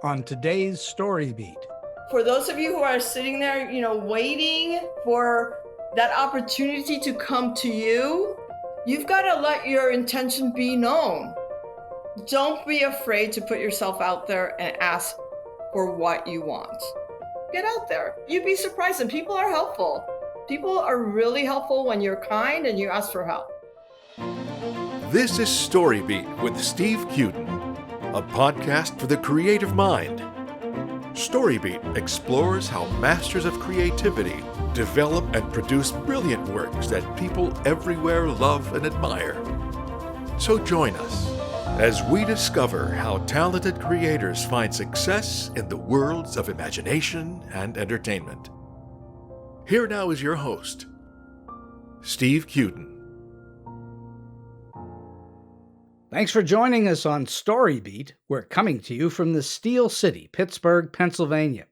on today's StoryBeat. For those of you who are sitting there, waiting for that opportunity to come to you, you've got to let your intention be known. Don't be afraid to put yourself out there and ask for what you want. Get out there. You'd be surprised, and people are helpful. People are really helpful when you're kind and you ask for help. This is StoryBeat with Steve Cuden, a podcast for the creative mind. StoryBeat explores how masters of creativity develop and produce brilliant works that people everywhere love and admire. So join us as we discover how talented creators find success in the worlds of imagination and entertainment. Here now is your host, Steve Cuden. Thanks for joining us on StoryBeat. We're coming to you from the Steel City, Pittsburgh, Pennsylvania.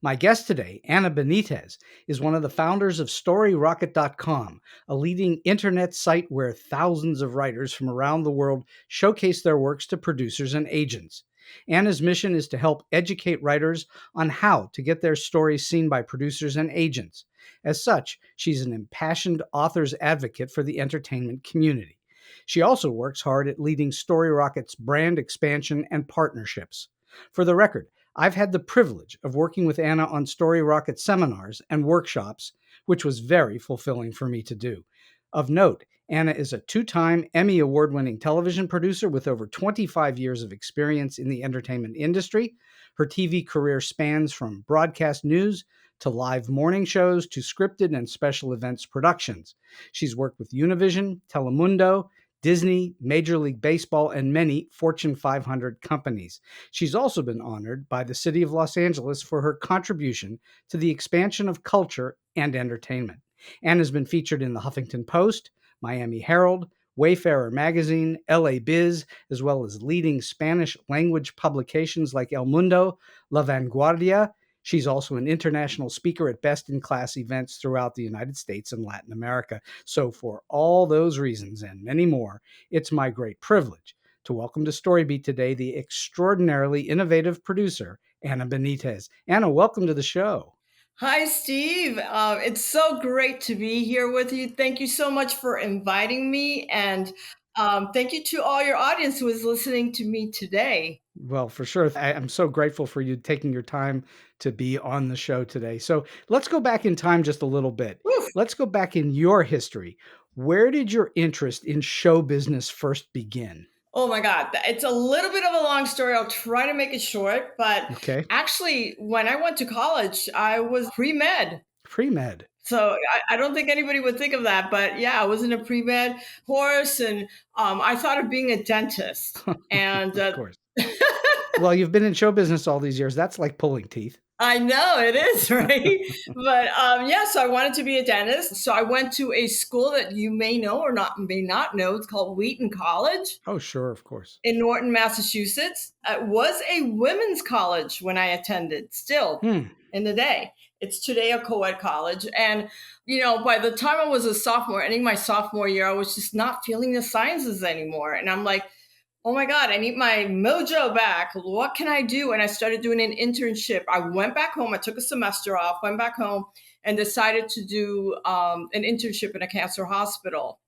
My guest today, Anna Benitez, is one of the founders of StoryRocket.com, a leading internet site where thousands of writers from around the world showcase their works to producers and agents. Anna's mission is to help educate writers on how to get their stories seen by producers and agents. As such, she's an impassioned author's advocate for the entertainment community. She also works hard at leading StoryRocket's brand expansion and partnerships. For the record, I've had the privilege of working with Anna on StoryRocket seminars and workshops, which was very fulfilling for me to do. Of note, Anna is a two-time Emmy Award-winning television producer with over 25 years of experience in the entertainment industry. Her TV career spans from broadcast news to live morning shows to scripted and special events productions. She's worked with Univision, Telemundo, Disney, Major League Baseball, and many Fortune 500 companies. She's also been honored by the city of Los Angeles for her contribution to the expansion of culture and entertainment. Anna has been featured in the Huffington Post, Miami Herald, Wayfarer Magazine, LA Biz, as well as leading Spanish language publications like El Mundo, La Vanguardia. She's also an international speaker at best-in-class events throughout the United States and Latin America. So for all those reasons and many more, it's my great privilege to welcome to StoryBeat today the extraordinarily innovative producer, Anna Benitez. Anna, welcome to the show. Hi, Steve. It's so great to be here with you. Thank you so much for inviting me. And thank you to all your audience who is listening to me today. Well, for sure. I'm so grateful for you taking your time to be on the show today. So let's go back in time just a little bit. Woof. Let's go back in your history. Where did your interest in show business first begin? Oh my God. It's a little bit of a long story. I'll try to make it short. But Okay. actually, when I went to college, I was pre-med. Pre-med. So I don't think anybody would think of that. But yeah, I was in a pre-med course, and I thought of being a dentist. And Of course. Well, you've been in show business all these years. That's like pulling teeth. I know it is, right? But yeah, so I wanted to be a dentist. So I went to a school that you may know or may not know. It's called Wheaton College Oh, sure, of course. in Norton, Massachusetts. It was a women's college when I attended, still in the day. It's today a co-ed college. And, by the time I was a sophomore, ending my sophomore year, I was just not feeling the sciences anymore. And I'm like, oh my God, I need my mojo back. What can I do? And I started doing an internship. I went back home. I took a semester off, went back home, and decided to do an internship in a cancer hospital.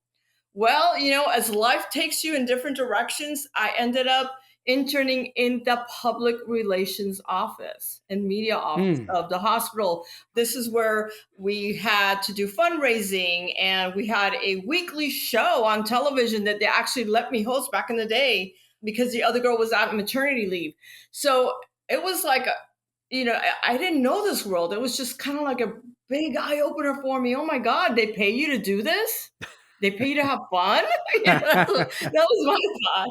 Well, as life takes you in different directions, I ended up interning in the public relations office and media office of the hospital. This is where we had to do fundraising, and we had a weekly show on television that they actually let me host back in the day because the other girl was out on maternity leave. So it was like, I didn't know this world. It was just kind of like a big eye opener for me. Oh my God, they pay you to do this? They pay you to have fun? That was my thought.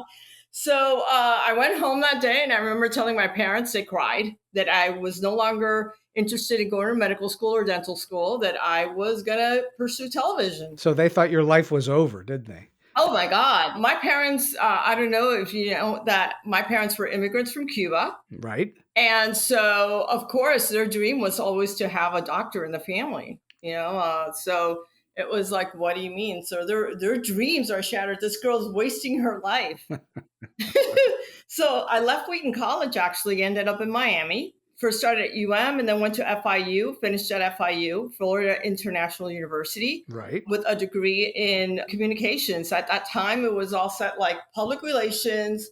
So I went home that day, and I remember telling my parents, they cried, that I was no longer interested in going to medical school or dental school, that I was going to pursue television. So they thought your life was over, didn't they? Oh my God. My parents, I don't know if you know that my parents were immigrants from Cuba. Right. And so, of course, their dream was always to have a doctor in the family, so It was like, what do you mean? So their dreams are shattered. This girl's wasting her life. So I left Wheaton College, actually, ended up in Miami. First started at and then went to FIU, finished at FIU, Florida International University, Right. with a degree in communications. At that time, it was all set like public relations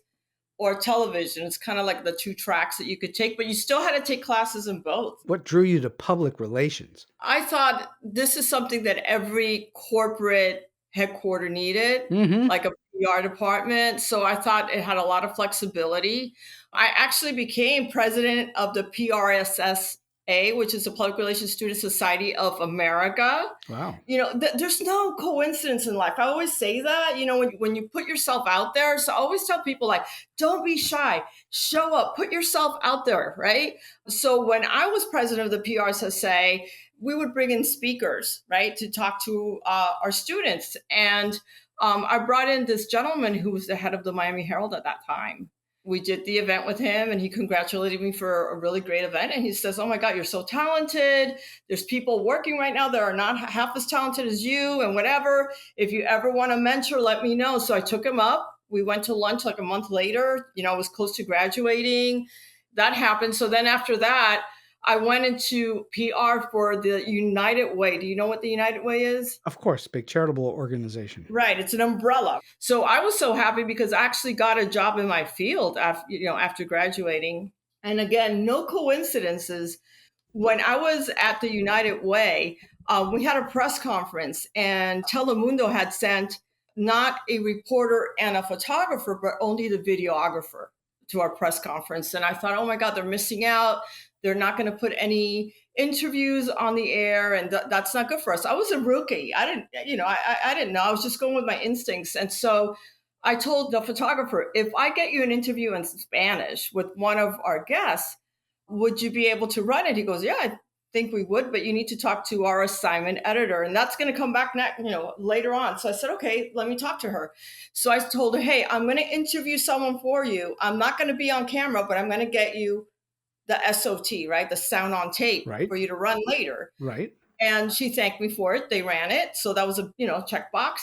or television. It's kind of like the two tracks that you could take, but you still had to take classes in both. What drew you to public relations? I thought this is something that every corporate headquarter needed, like a PR department. So I thought it had a lot of flexibility. I actually became president of the PRSSA, which is the Public Relations Student Society of America. Wow. There's no coincidence in life. I always say that, when you put yourself out there. So I always tell people, like, don't be shy, show up, put yourself out there, right? So when I was president of the PRSSA, we would bring in speakers, right, to talk to our students. And I brought in this gentleman who was the head of the Miami Herald at that time. We did the event with him, and he congratulated me for a really great event. And he says, oh my God, you're so talented. There's people working right now that are not half as talented as you, and whatever. If you ever want to mentor, let me know. So I took him up. We went to lunch like a month later. I was close to graduating. That happened. So then after that, I went into PR for the United Way. Do you know what the United Way is? Of course, big charitable organization. Right. It's an umbrella. So I was so happy because I actually got a job in my field after graduating. And again, no coincidences. When I was at the United Way, we had a press conference, and Telemundo had sent not a reporter and a photographer, but only the videographer to our press conference. And I thought, oh my God, they're missing out. They're not going to put any interviews on the air, and that's not good for us. I was a rookie. I didn't know. I was just going with my instincts. And so I told the photographer, if I get you an interview in Spanish with one of our guests, would you be able to run it? He goes, yeah, I think we would, but you need to talk to our assignment editor, and that's going to come back later on. So I said, okay, let me talk to her. So I told her, hey, I'm going to interview someone for you. I'm not going to be on camera, but I'm going to get you the SOT, right? The sound on tape, right, for you to run later. Right. And she thanked me for it. They ran it. So that was a, checkbox.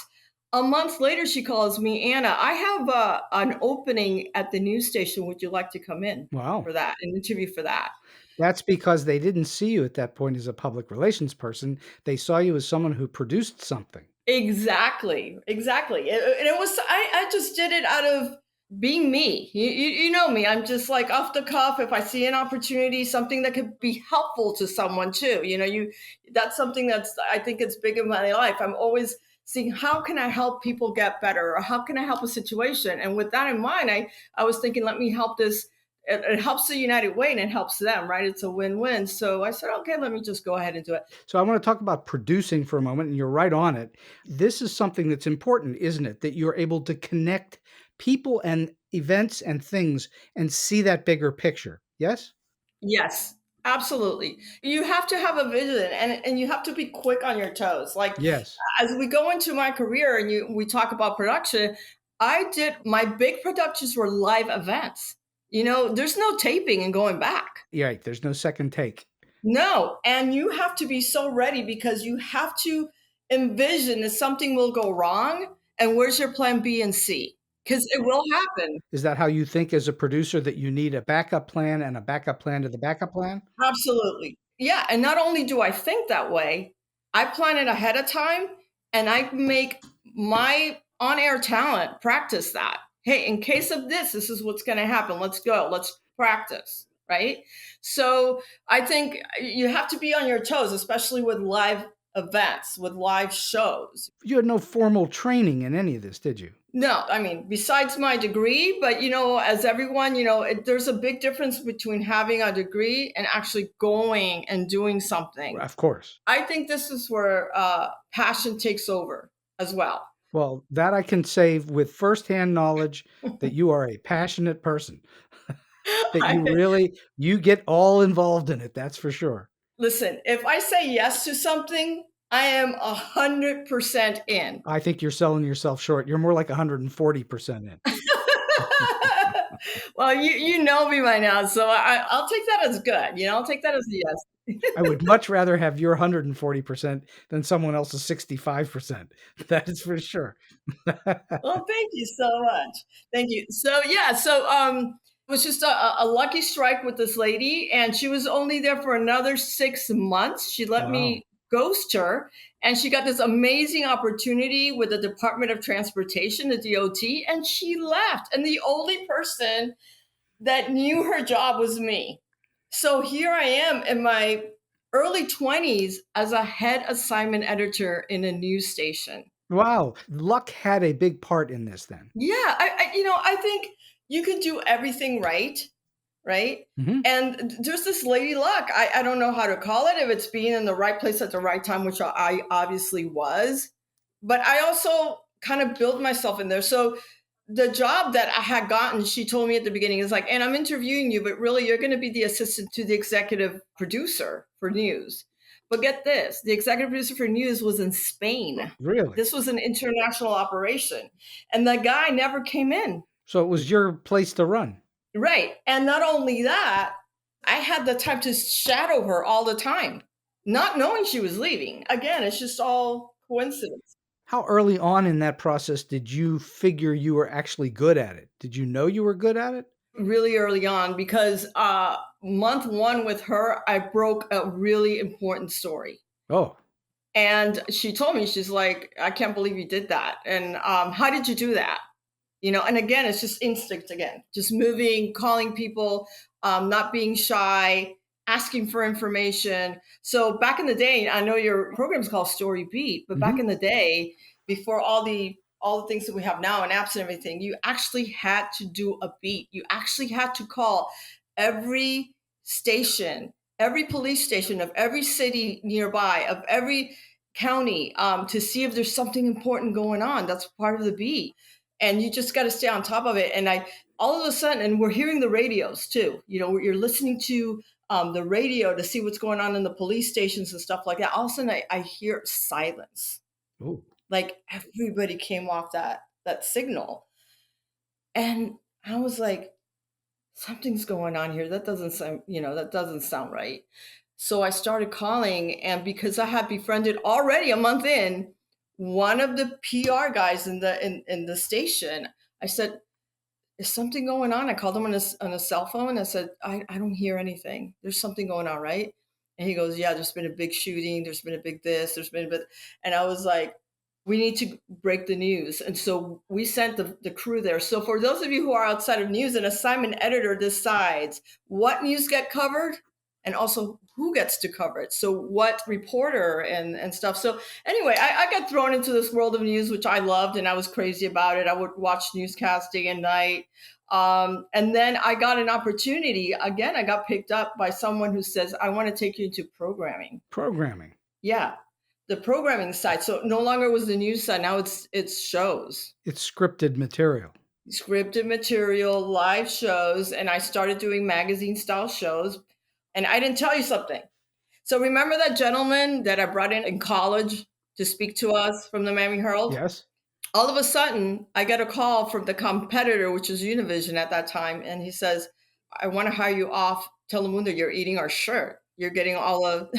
A month later, she calls me, Anna, I have an opening at the news station. Would you like to come in for that, an interview for that? That's because they didn't see you at that point as a public relations person. They saw you as someone who produced something. Exactly. And it was, I just did it out of being me. You know me. I'm just like off the cuff. If I see an opportunity, something that could be helpful to someone too, that's something I think it's big in my life. I'm always seeing, how can I help people get better, or how can I help a situation? And with that in mind, I was thinking, let me help this. It helps the United Way, and it helps them, right? It's a win-win. So I said, okay, let me just go ahead and do it. So I want to talk about producing for a moment, and you're right on it. This is something that's important, isn't it? That you're able to connect people and events and things and see that bigger picture. Yes? Yes, absolutely. You have to have a vision, and you have to be quick on your toes. Like, yes, as we go into my career and we talk about production, my big productions were live events. There's no taping and going back. Yeah, right. There's no second take. No. And you have to be so ready, because you have to envision that something will go wrong, and where's your plan B and C? Because it will happen. Is that how you think as a producer, that you need a backup plan and a backup plan to the backup plan? Absolutely. Yeah. And not only do I think that way, I plan it ahead of time, and I make my on-air talent practice that. Hey, in case of this is what's going to happen. Let's go. Let's practice. Right. So I think you have to be on your toes, especially with live events, with live shows. You had no formal training in any of this, did you? No, I mean, besides my degree, but, as everyone, there's a big difference between having a degree and actually going and doing something. Of course. I think this is where passion takes over as well. Well, that I can say with firsthand knowledge that you are a passionate person, that you get all involved in it. That's for sure. Listen, if I say yes to something, I am 100% in. I think you're selling yourself short. You're more like 140% in. Well, you know me by now, so I'll take that as good. I'll take that as a yes. I would much rather have your 140% than someone else's 65%. That is for sure. Well, thank you so much. Thank you. So yeah, it was just a lucky strike with this lady, and she was only there for another 6 months. She let Wow. me ghost her, and she got this amazing opportunity with the Department of Transportation, the DOT, and she left. And the only person that knew her job was me. So here I am in my early 20s as a head assignment editor in a news station. Wow. Luck had a big part in this then. Yeah, I think you can do everything right, right? Mhm. And there's this lady luck. I don't know how to call it, if it's being in the right place at the right time, which I obviously was. But I also kind of built myself in there. So the job that I had gotten, she told me at the beginning, is like, and I'm interviewing you, but really you're going to be the assistant to the executive producer for news. But get this, the executive producer for news was in Spain. Really? This was an international operation. And the guy never came in. So it was your place to run. Right. And not only that, I had the time to shadow her all the time, not knowing she was leaving. Again, it's just all coincidence. How early on in that process did you figure you were actually good at it? Did you know you were good at it? Really early on, because month one with her, I broke a really important story. Oh, And she told me, she's like, I can't believe you did that. And how did you do that? And again, it's just instinct again, just moving, calling people, not being shy, asking for information. So back in the day, I know your program is called StoryBeat, but back in the day, before all the things that we have now and apps and everything, you actually had to do a beat. You actually had to call every station, every police station of every city nearby, of every county, to see if there's something important going on. That's part of the beat. And you just got to stay on top of it. And all of a sudden, and we're hearing the radios too. You're listening to the radio to see what's going on in the police stations and stuff like that. All of a sudden, I hear silence. ooh. Like everybody came off that signal, and I was like, something's going on here. That doesn't sound right. So I started calling, and because I had befriended already a month in one of the PR guys in the station, I said, "Is something going on?" I called him on a cell phone. I said, "I don't hear anything. There's something going on, right?" And he goes, "Yeah, there's been a big shooting. There's been a big this. There's been a bit." And I was like, "We need to break the news." And so we sent the crew there. So for those of you who are outside of news, an assignment editor decides what news get covered and also who gets to cover it. So what reporter and stuff. So anyway, I got thrown into this world of news, which I loved, and I was crazy about it. I would watch newscasts day and night. And then I got an opportunity. Again, I got picked up by someone who says, I want to take you into programming. Programming. Yeah, the programming side. So no longer was the news side. Now it's shows. It's scripted material. Scripted material, live shows. And I started doing magazine style shows. And I didn't tell you something. So remember that gentleman that I brought in college to speak to us from the Miami Herald? Yes. All of a sudden, I get a call from the competitor, which was Univision at that time. And he says, I want to hire you off Telemundo. You're eating our shirt. You're getting all of...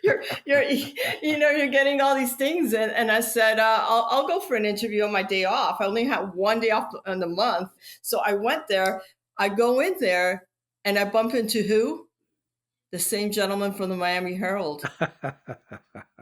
you're getting all these things. And I said, I'll go for an interview on my day off. I only had one day off in the month. So I went there. I go in there and I bump into who? The same gentleman from the Miami Herald.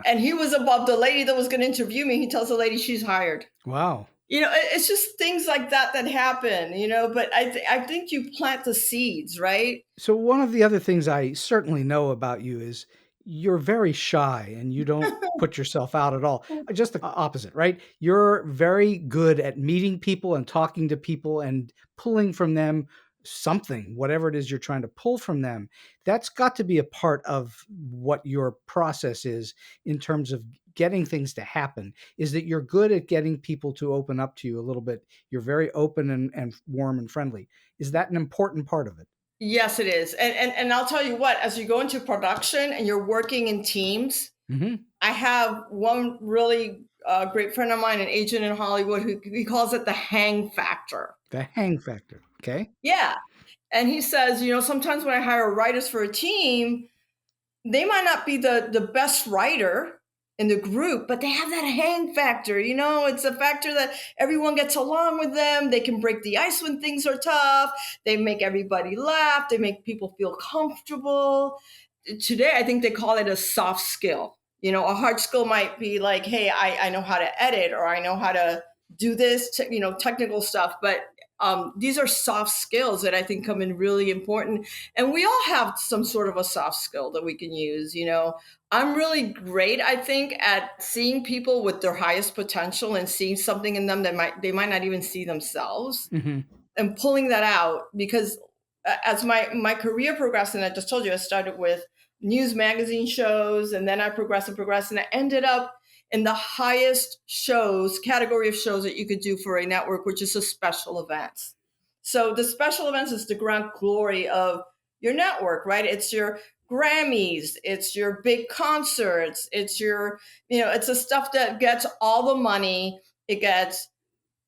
And he was above the lady that was going to interview me. He tells the lady she's hired. Wow. It's just things like that happen, but I think you plant the seeds, right? So one of the other things I certainly know about you is you're very shy and you don't put yourself out at all. Just the opposite, right? You're very good at meeting people and talking to people and pulling from them something, whatever it is you're trying to pull from them. That's got to be a part of what your process is in terms of getting things to happen, is that you're good at getting people to open up to you a little bit. You're very open and warm and friendly. Is that an important part of it? Yes, it is. And I'll tell you what, as you go into production and you're working in teams, I have one really a great friend of mine, an agent in Hollywood, who he calls it the hang factor. The hang factor. Okay. Yeah. And he says, sometimes when I hire writers for a team, they might not be the best writer in the group, but they have that hang factor. It's a factor that everyone gets along with them. They can break the ice when things are tough. They make everybody laugh. They make people feel comfortable. Today, I think they call it a soft skill. A hard skill might be like, hey, I know how to edit, or I know how to do this, technical stuff. But these are soft skills that I think come in really important. And we all have some sort of a soft skill that we can use. I'm really great, I think, at seeing people with their highest potential and seeing something in them that they might not even see themselves, and pulling that out. Because as my career progressed, and I just told you, I started with news magazine shows, and then I progressed, and I ended up in the highest category of shows that you could do for a network, which is a special events. So the special events is the grand glory of your network, right? It's your Grammys, it's your big concerts, it's it's the stuff that gets all the money, it gets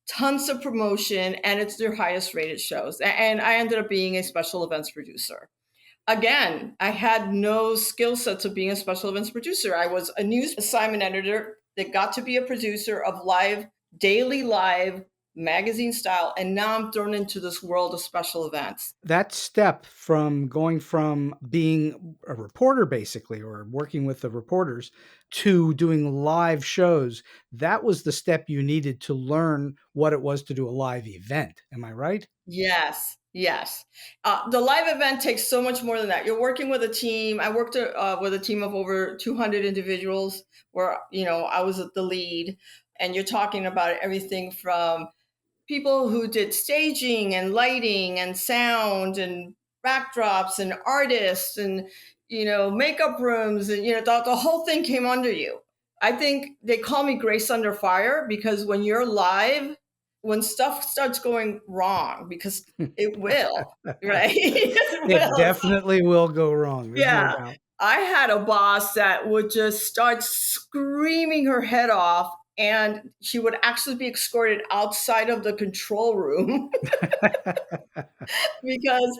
tons of promotion, and it's their highest rated shows. And I ended up being a special events producer. Again, I had no skill sets of being a special events producer. I was a news assignment editor that got to be a producer of daily live magazine style. And now I'm thrown into this world of special events. That step from going from being a reporter, basically, or working with the reporters, to doing live shows, that was the step you needed to learn what it was to do a live event. Am I right? Yes. The live event takes so much more than that. You're working with a team. I worked with a team of over 200 individuals where, I was the lead. And you're talking about everything from people who did staging and lighting and sound and backdrops and artists and, makeup rooms. And, the whole thing came under you. I think they call me Grace Under Fire, because when you're live, when stuff starts going wrong, because it will, right? It definitely will go wrong. There's no doubt. I had a boss that would just start screaming her head off, and she would actually be escorted outside of the control room because,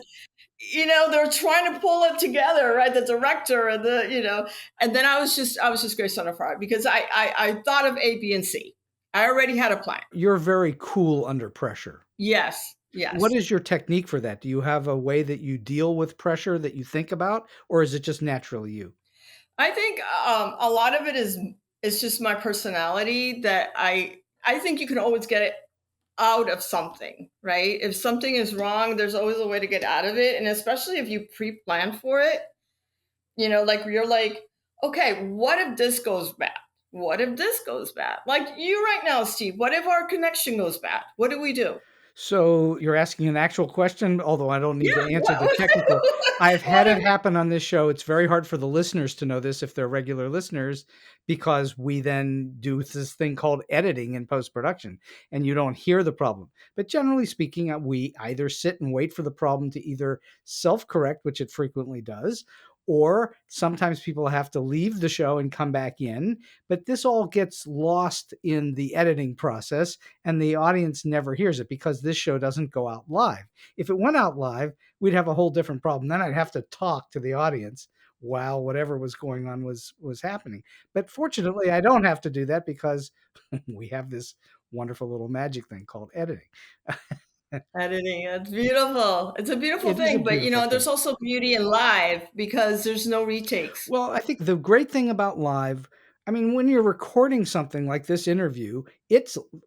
they're trying to pull it together, right? The director and and then I was just Grace Under Fire, because I thought of A, B, and C. I already had a plan. You're very cool under pressure. Yes. What is your technique for that? Do you have a way that you deal with pressure that you think about, or is it just naturally you? I think a lot of it is just my personality, that I think you can always get it out of something, right? If something is wrong, there's always a way to get out of it. And especially if you pre-plan for it, like you're like, okay, what if this goes bad? What if this goes bad? Like you right now, Steve, what if our connection goes bad? What do we do? So you're asking an actual question, although I don't need to answer the technical. I've had it happen on this show. It's very hard for the listeners to know this if they're regular listeners, because we then do this thing called editing in post-production, and you don't hear the problem. But generally speaking, we either sit and wait for the problem to either self-correct, which it frequently does, or sometimes people have to leave the show and come back in. But this all gets lost in the editing process, and the audience never hears it because this show doesn't go out live. If it went out live, we'd have a whole different problem. Then I'd have to talk to the audience while whatever was going on was happening. But fortunately, I don't have to do that because we have this wonderful little magic thing called editing. Editing, it's beautiful. It's a beautiful thing, but there's also beauty in live because there's no retakes. Well, I think the great thing about live, I mean, when you're recording something like this interview,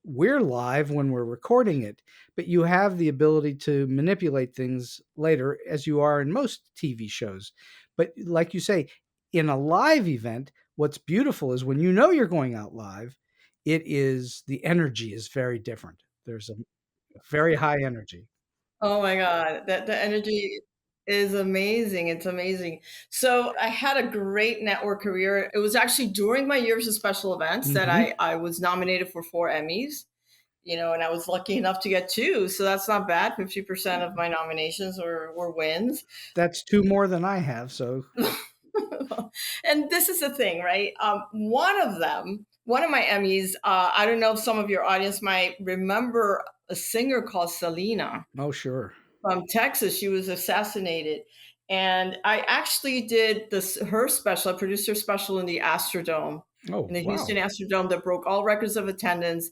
we're live when we're recording it, but you have the ability to manipulate things later, as you are in most TV shows. But like you say, in a live event, what's beautiful is when you're going out live, the energy is very different. There's a very high energy. Oh my God, the energy is amazing. It's amazing. So I had a great network career. It was actually during my years of special events that I was nominated for 4 Emmys, and I was lucky enough to get 2. So that's not bad. 50% of my nominations were wins. That's 2 more than I have. So, and this is the thing, right? One of them One of my Emmys, I don't know if some of your audience might remember a singer called Selena Oh, sure. from Texas. She was assassinated. And I actually did her special. I produced her special in the Astrodome, in Oh, the Houston wow. Astrodome, that broke all records of attendance.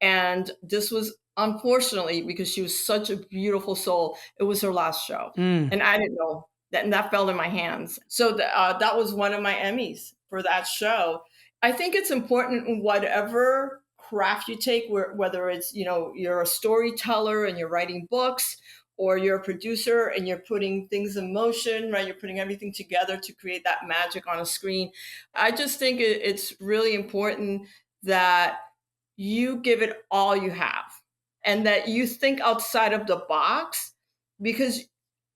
And this was, unfortunately, because she was such a beautiful soul, it was her last show. Mm. And I didn't know that, and that fell in my hands. So that was one of my Emmys for that show. I think it's important in whatever craft you take, whether it's, you're a storyteller and you're writing books, or you're a producer and you're putting things in motion, right? You're putting everything together to create that magic on a screen. I just think it's really important that you give it all you have and that you think outside of the box, because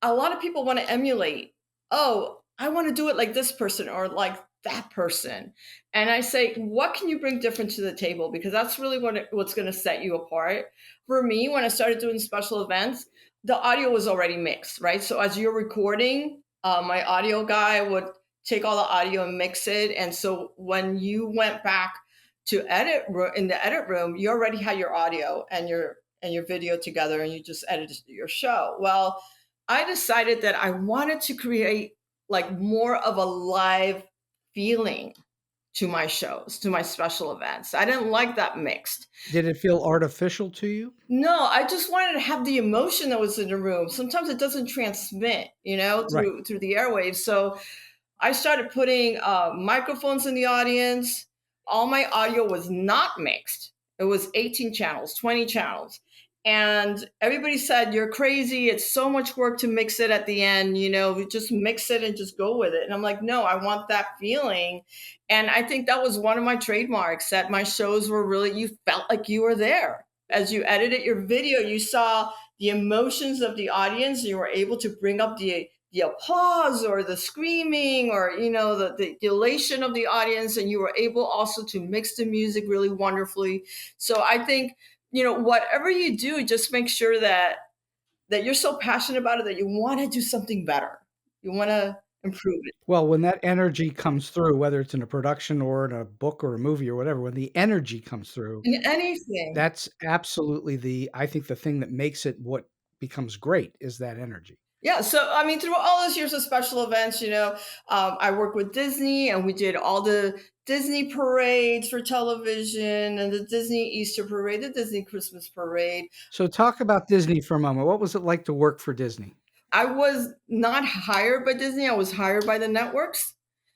a lot of people want to emulate. Oh, I want to do it like this person or like that person. And I say, what can you bring different to the table? Because that's really what's going to set you apart. For me, when I started doing special events, the audio was already mixed, right? So as you're recording, my audio guy would take all the audio and mix it. And so when you went back to edit in the edit room, you already had your audio and your video together, and you just edited your show. Well, I decided that I wanted to create like more of a live feeling to my shows, to my special events. I didn't like that mixed. Did it feel artificial to you? No, I just wanted to have the emotion that was in the room. Sometimes it doesn't transmit, Right. through the airwaves. So I started putting microphones in the audience. All my audio was not mixed. It was 18 channels, 20 channels. And everybody said, "You're crazy. It's so much work to mix it at the end. Just mix it and just go with it." And I'm like, no, I want that feeling. And I think that was one of my trademarks, that my shows were really, you felt like you were there. As you edited your video, you saw the emotions of the audience. You were able to bring up the applause or the screaming, or the elation of the audience, and you were able also to mix the music really wonderfully. So I think, whatever you do, just make sure that you're so passionate about it that you want to do something better, you want to improve it Well, when that energy comes through, whether it's in a production or in a book or a movie or whatever, when the energy comes through, in anything. that's absolutely I think the thing that makes it what becomes great is that energy. Yeah, so I mean, through all those years of special events, I worked with Disney, and we did all the Disney parades for television, and the Disney Easter parade, the Disney Christmas parade. So talk about Disney for a moment. What was it like to work for Disney? I was not hired by Disney, I was hired by the networks.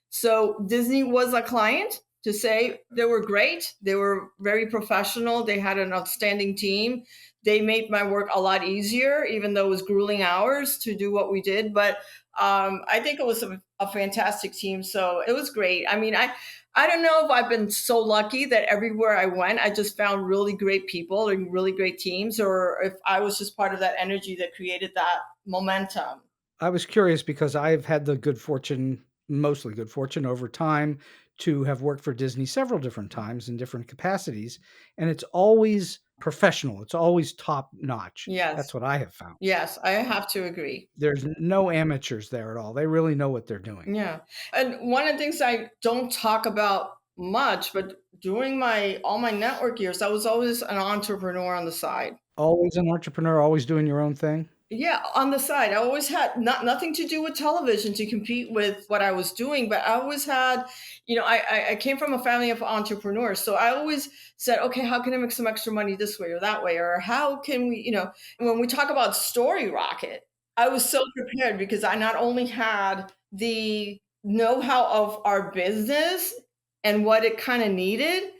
So Disney was a client, to say they were great. They were very professional. They had an outstanding team. They made my work a lot easier, even though it was grueling hours to do what we did. But I think it was a fantastic team. So it was great. I mean, I don't know if I've been so lucky that everywhere I went, I just found really great people and really great teams, or if I was just part of that energy that created that momentum. I was curious because I've had the good fortune, mostly good fortune over time, to have worked for Disney several different times in different capacities, and it's always professional. It's always top notch. Yes. That's what I have found. Yes, I have to agree. There's no amateurs there at all. They really know what they're doing. Yeah. And one of the things I don't talk about much, but during all my network years, I was always an entrepreneur on the side. Always an entrepreneur, always doing your own thing. Yeah, on the side. I always had nothing to do with television to compete with what I was doing, but I always had, I came from a family of entrepreneurs. So I always said, okay, how can I make some extra money this way or that way? Or how can we, when we talk about Storyrocket, I was so prepared because I not only had the know-how of our business and what it kind of needed,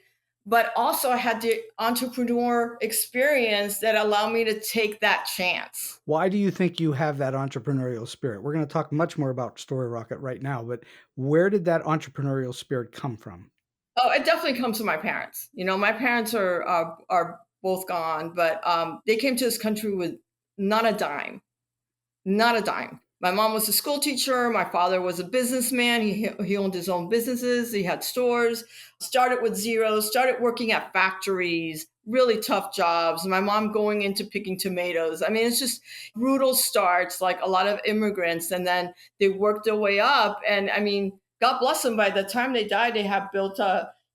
but also I had the entrepreneur experience that allowed me to take that chance. Why do you think you have that entrepreneurial spirit? We're going to talk much more about Storyrocket right now, but where did that entrepreneurial spirit come from? Oh, it definitely comes from my parents. My parents are both gone, but they came to this country with not a dime, not a dime. My mom was a school teacher. My father was a businessman. He owned his own businesses. He had stores. Started with zero. Started working at factories. Really tough jobs. My mom going into picking tomatoes. I mean, it's just brutal starts, like a lot of immigrants, and then they worked their way up. And I mean, God bless them. By the time they died, they have built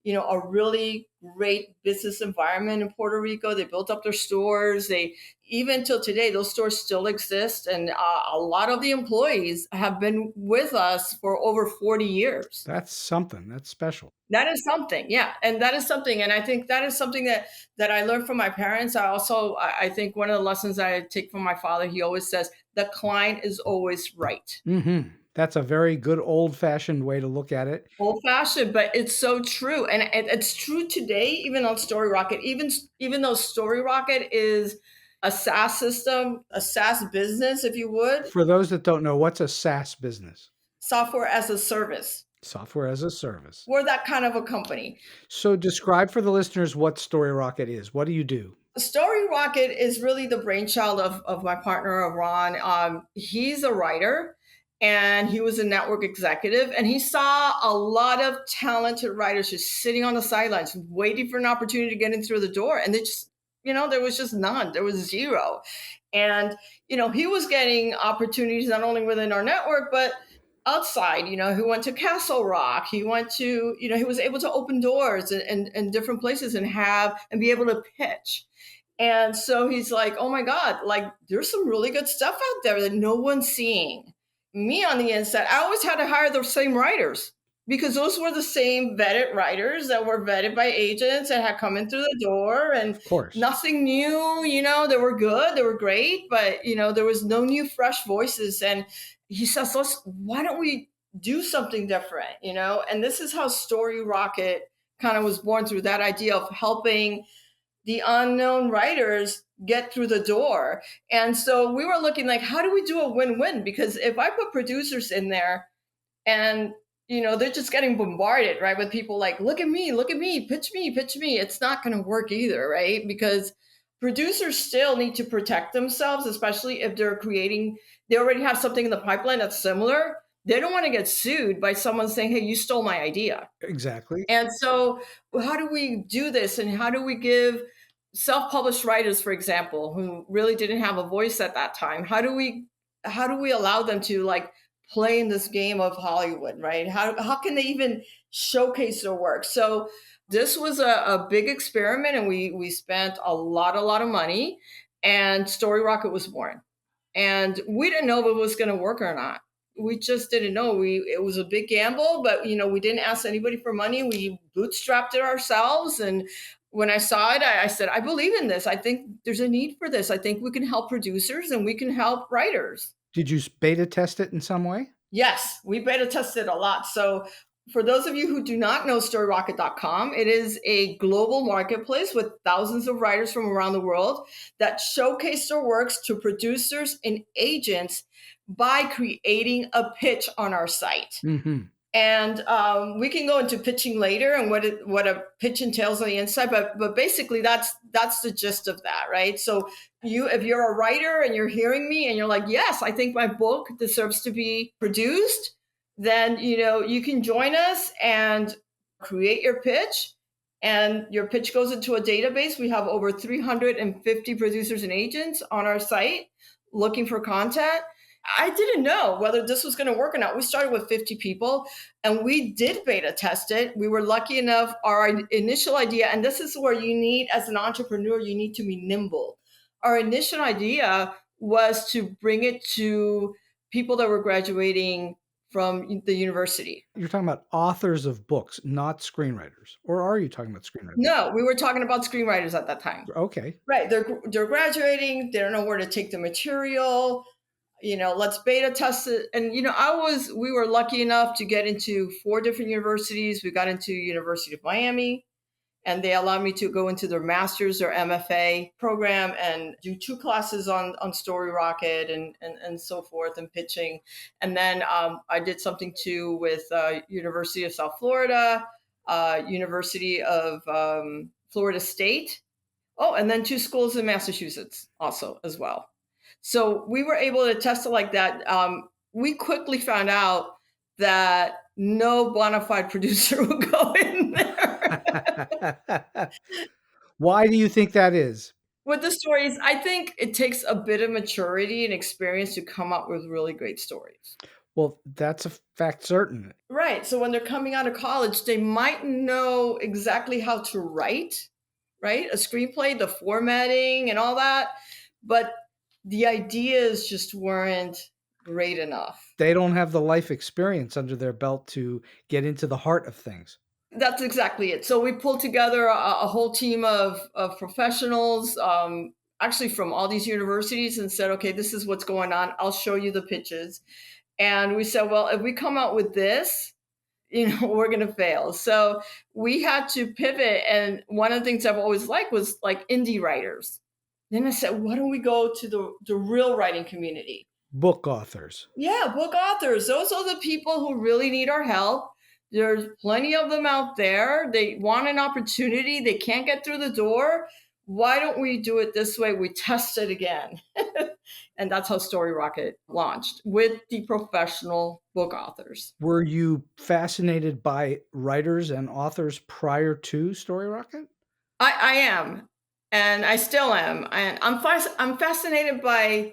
a really great business environment in Puerto Rico. They built up their stores. They, even till today, those stores still exist. And a lot of the employees have been with us for over 40 years. That's something. That's special. That is something. Yeah. And that is something. And I think that is something that I learned from my parents. I think one of the lessons I take from my father, he always says, the client is always right. Mm-hmm. That's a very good old-fashioned way to look at it. Old-fashioned, but it's so true. And it's true today, even on StoryRocket, even though StoryRocket is a SaaS system, a SaaS business, if you would. For those that don't know, what's a SaaS business? Software as a service. Software as a service. We're that kind of a company. So describe for the listeners what StoryRocket is. What do you do? StoryRocket is really the brainchild of my partner, of Ron. He's a writer and he was a network executive, and he saw a lot of talented writers just sitting on the sidelines, waiting for an opportunity to get in through the door. And they just, there was just none. There was zero. And, he was getting opportunities not only within our network, but outside. He went to Castle Rock. He went to, he was able to open doors in different places and be able to pitch. And so he's like, oh my God, like there's some really good stuff out there that no one's seeing. Me on the inside, I always had to hire the same writers because those were the same vetted writers that were vetted by agents and had come in through the door, and of course, nothing new, they were good, they were great, but there was no new fresh voices. And he says, why don't we do something different, And this is how StoryRocket kind of was born, through that idea of helping the unknown writers get through the door. And so we were looking like, how do we do a win-win? Because if I put producers in there and, they're just getting bombarded, right, with people like, look at me, pitch me, it's not going to work either, right? Because producers still need to protect themselves, especially if they already have something in the pipeline that's similar. They don't want to get sued by someone saying, hey, you stole my idea. Exactly. And so how do we do this? And how do we give self-published writers, for example, who really didn't have a voice at that time, how do we allow them to like play in this game of Hollywood, right? How can they even showcase their work? So this was a big experiment, and we spent a lot of money, and StoryRocket was born. And we didn't know if it was going to work or not. We just didn't know. It was a big gamble, but we didn't ask anybody for money. We bootstrapped it ourselves. And when I saw it, I said, I believe in this. I think there's a need for this. I think we can help producers and we can help writers. Did you beta test it in some way? Yes, we beta tested a lot. So for those of you who do not know StoryRocket.com, it is a global marketplace with thousands of writers from around the world that showcase their works to producers and agents by creating a pitch on our site. Mm-hmm. And we can go into pitching later and what a pitch entails on the inside, but basically that's the gist of that, right? So if you're a writer and you're hearing me and you're like, yes, I think my book deserves to be produced, then you can join us and create your pitch, and your pitch goes into a database. We have over 350 producers and agents on our site looking for content. I didn't know whether this was going to work or not. We started with 50 people and we did beta test it. We were lucky enough, our initial idea, and this is where you need, as an entrepreneur, you need to be nimble. Our initial idea was to bring it to people that were graduating from the university. You're talking about authors of books, not screenwriters. Or are you talking about screenwriters? No, we were talking about screenwriters at that time. Okay. Right. They're graduating. They don't know where to take the material. Let's beta test it. And, we were lucky enough to get into 4 different universities. We got into University of Miami, and they allowed me to go into their master's or MFA program and do 2 classes on StoryRocket and so forth, and pitching. And then I did something too with University of South Florida, University of Florida State. Oh, and then 2 schools in Massachusetts also as well. So we were able to test it like that. We quickly found out that no bona fide producer would go in there. Why do you think that is? With the stories, I think it takes a bit of maturity and experience to come up with really great stories. Well, that's a fact certain. Right. So when they're coming out of college, they might know exactly how to write, right? A screenplay, the formatting and all that. But the ideas just weren't great enough. They don't have the life experience under their belt to get into the heart of things. That's exactly it. So we pulled together a whole team of professionals, actually from all these universities, and said, okay, this is what's going on. I'll show you the pitches. And we said, well, if we come out with this, we're going to fail. So we had to pivot. And one of the things I've always liked was like indie writers. Then I said, why don't we go to the real writing community? Book authors. Yeah, book authors. Those are the people who really need our help. There's plenty of them out there. They want an opportunity. They can't get through the door. Why don't we do it this way? We test it again. And that's how Storyrocket launched with the professional book authors. Were you fascinated by writers and authors prior to Storyrocket? I am, and I still am. And I'm fascinated by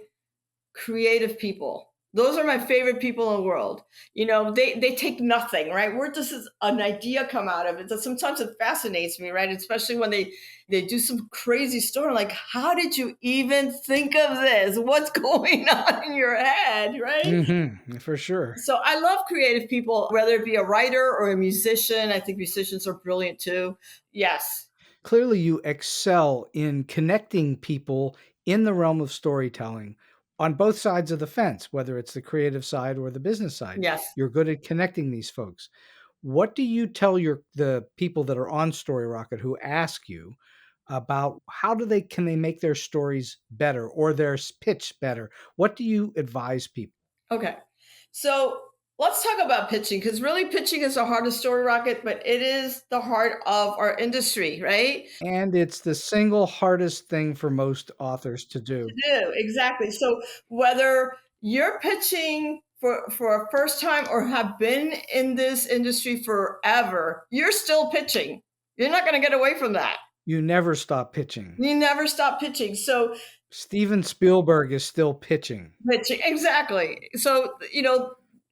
creative people. Those are my favorite people in the world. They take nothing, right? Where does an idea come out of it? That sometimes it fascinates me, right? Especially when they do some crazy story. Like, how did you even think of this? What's going on in your head, right? Mm-hmm, for sure. So I love creative people, whether it be a writer or a musician. I think musicians are brilliant too. Yes. Clearly, you excel in connecting people in the realm of storytelling on both sides of the fence, whether it's the creative side or the business side. Yes. You're good at connecting these folks. What do you tell the people that are on Storyrocket who ask you about can they make their stories better or their pitch better? What do you advise people? Okay. So let's talk about pitching, because really pitching is the heart of Storyrocket, but it is the heart of our industry, right? And it's the single hardest thing for most authors to do. Exactly. So whether you're pitching for a first time or have been in this industry forever, you're still pitching. You're not going to get away from that. You never stop pitching. You never stop pitching. So Steven Spielberg is still pitching. pitching, exactly. So,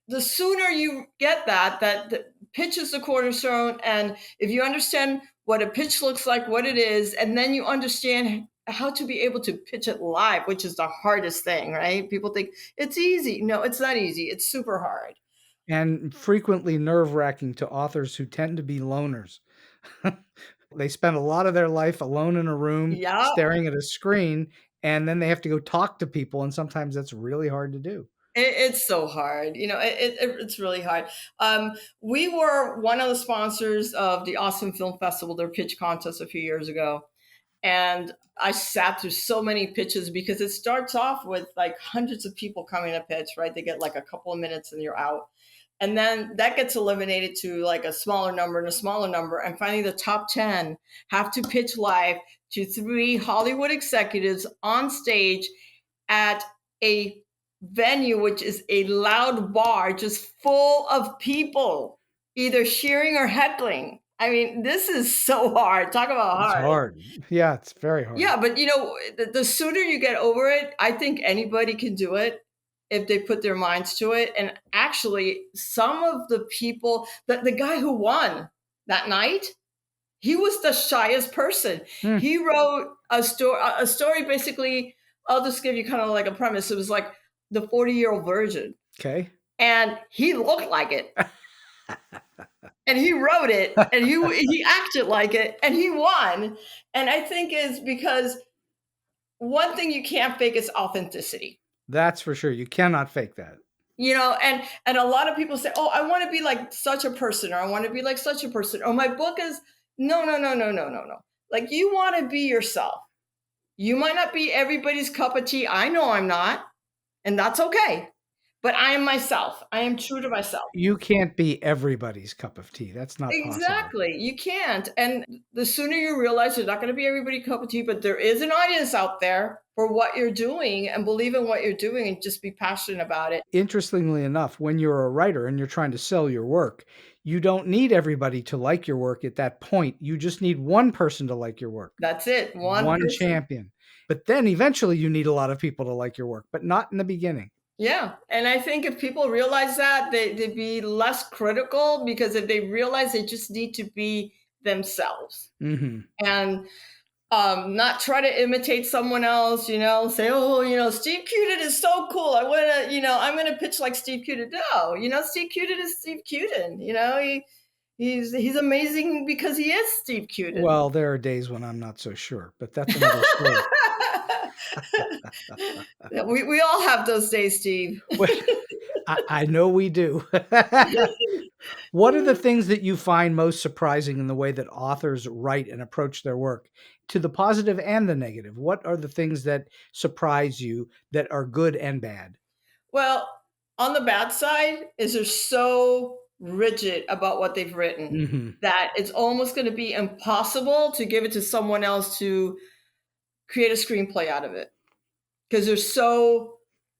the sooner you get that the pitch is the cornerstone. And if you understand what a pitch looks like, what it is, and then you understand how to be able to pitch it live, which is the hardest thing, right? People think it's easy. No, it's not easy. It's super hard. And frequently nerve-wracking to authors who tend to be loners. They spend a lot of their life alone in a room, Yeah. staring at a screen, and then they have to go talk to people, and sometimes that's really hard to do. It's so hard. It's really hard. We were one of the sponsors of the Awesome Film Festival, their pitch contest a few years ago. And I sat through so many pitches because it starts off with like hundreds of people coming to pitch, right? They get like a couple of minutes and you're out. And then that gets eliminated to like a smaller number and a smaller number. And finally, the top 10 have to pitch live to 3 Hollywood executives on stage at a venue, which is a loud bar, just full of people, either cheering or heckling. I mean, this is so hard. Talk about hard. It's hard. Yeah, it's very hard. Yeah, but the sooner you get over it, I think anybody can do it if they put their minds to it. And actually, some of the people, the guy who won that night, he was the shyest person. He wrote a story basically. I'll just give you kind of like a premise. It was like the 40-year-old virgin. Okay. And he looked like it. And he wrote it, and he acted like it, and he won. And I think is because one thing you can't fake is authenticity. That's for sure. You cannot fake that. And a lot of people say, "Oh, I want to be like such a person, or I want to be like such a person, or my book is no. Like, you want to be yourself. You might not be everybody's cup of tea. I know I'm not, and that's okay. But I am myself. I am true to myself. You can't be everybody's cup of tea. That's not possible. Exactly. You can't. And the sooner you realize you're not going to be everybody's cup of tea, but there is an audience out there for what you're doing, and believe in what you're doing and just be passionate about it. Interestingly enough, when you're a writer and you're trying to sell your work, you don't need everybody to like your work at that point. You just need one person to like your work. That's it. One champion. But then eventually you need a lot of people to like your work, but not in the beginning. Yeah. And I think if people realize that, they'd be less critical, because if they realize they just need to be themselves Hmm. and not try to imitate someone else, say, oh, Steve Cuden is so cool. I want to, I'm going to pitch like Steve Cuden. No, Steve Cuden is Steve Cuden. He's amazing because he is Steve Cuden. Well, there are days when I'm not so sure, but that's another story. Yeah, we all have those days, Steve. Well, I know we do. What are the things that you find most surprising in the way that authors write and approach their work, to the positive and the negative? What are the things that surprise you that are good and bad? Well, on the bad side is they're so rigid about what they've written Hmm. that it's almost going to be impossible to give it to someone else to create a screenplay out of it, because they're so.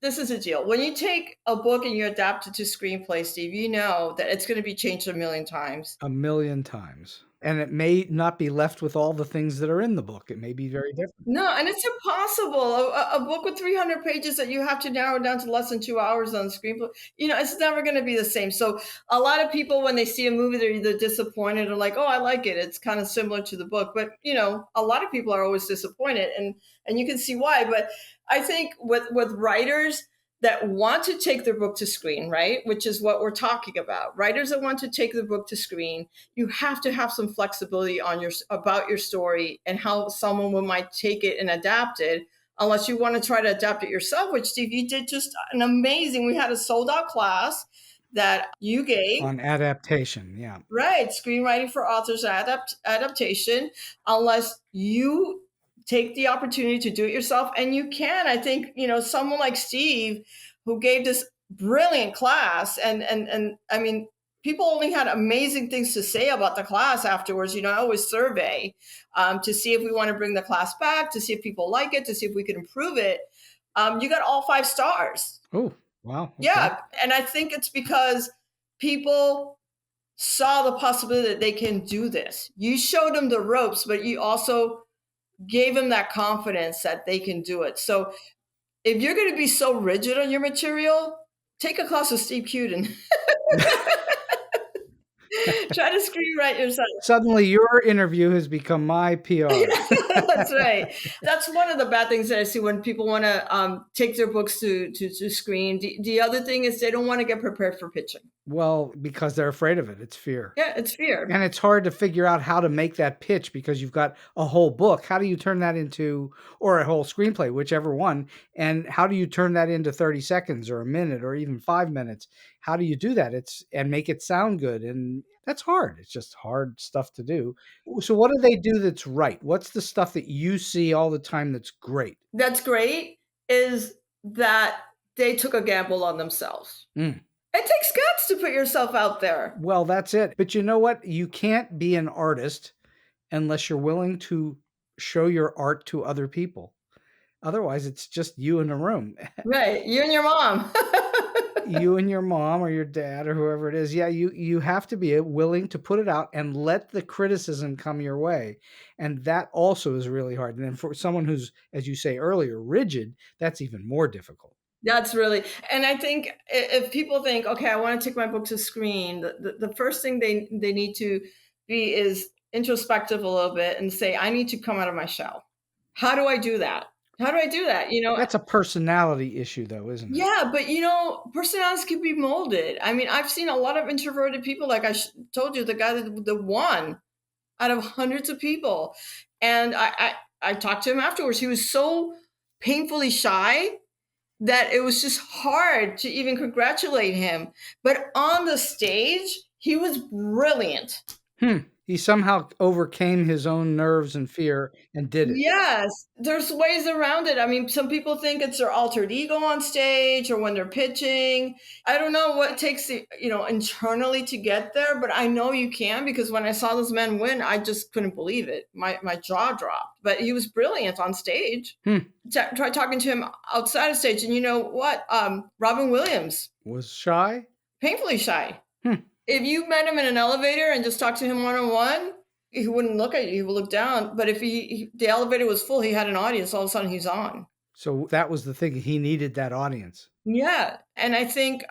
This is a deal. When you take a book and you adapt it to screenplay, Steve, you know that it's going to be changed a million times. A million times. And it may not be left with all the things that are in the book. It may be very different. No, and it's impossible. A book with 300 pages that you have to narrow down to less than 2 hours on the screenplay, it's never going to be the same. So a lot of people, when they see a movie, they're either disappointed or like, oh, I like it. It's kind of similar to the book. But, a lot of people are always disappointed, and you can see why. But I think with writers that want to take their book to screen, right, which is what we're talking about, writers that want to take their book to screen, you have to have some flexibility on about your story and how someone might take it and adapt it, unless you want to try to adapt it yourself, which, Steve, you did just an amazing. We had a sold out class that you gave. On adaptation, yeah. Right, screenwriting for authors adaptation, unless you take the opportunity to do it yourself, and you can. I think, someone like Steve, who gave this brilliant class, and I mean, people only had amazing things to say about the class afterwards. I always survey to see if we want to bring the class back, to see if people like it, to see if we can improve it. You got all 5 stars. Oh, wow. Okay. Yeah, and I think it's because people saw the possibility that they can do this. You showed them the ropes, but you also gave them that confidence that they can do it. So if you're going to be so rigid on your material, take a class with Steve Cuden. Try to screenwrite yourself. Suddenly your interview has become my PR. That's right. That's one of the bad things that I see when people want to take their books to screen. The other thing is they don't want to get prepared for pitching. Well, because they're afraid of it. It's fear. Yeah, it's fear. And it's hard to figure out how to make that pitch because you've got a whole book. How do you turn that into, or a whole screenplay, whichever one, and how do you turn that into 30 seconds or a minute or even 5 minutes? How do you do that? And make it sound good. And that's hard. It's just hard stuff to do. So what do they do that's right? What's the stuff that you see all the time that's great? That's great is that they took a gamble on themselves. Mm. It takes guts to put yourself out there. Well, that's it. But you know what? You can't be an artist unless you're willing to show your art to other people. Otherwise, it's just you in a room. Right. You and your mom. You and your mom or your dad or whoever it is. Yeah, you have to be willing to put it out and let the criticism come your way. And that also is really hard. And then for someone who's, as you say earlier, rigid, that's even more difficult. That's really, and I think if people think, okay, I want to take my book to screen, the first thing they need to be is introspective a little bit and say, I need to come out of my shell. How do I do that? How do I do that? That's a personality issue, though, isn't it? Yeah, but personalities can be molded. I mean, I've seen a lot of introverted people, like I told you, the guy that won out of hundreds of people. And I talked to him afterwards. He was so painfully shy that it was just hard to even congratulate him. But on the stage, he was brilliant. He somehow overcame his own nerves and fear and did it. Yes, there's ways around it. I mean, some people think it's their altered ego on stage or when they're pitching. I don't know what it takes, internally to get there, but I know you can, because when I saw this man win, I just couldn't believe it. My jaw dropped. But he was brilliant on stage. Try talking to him outside of stage, and you know what? Robin Williams was shy, painfully shy. If you met him in an elevator and just talked to him one-on-one, he wouldn't look at you. He would look down. But if the elevator was full, he had an audience. All of a sudden, he's on. So that was the thing. He needed that audience. Yeah. And I think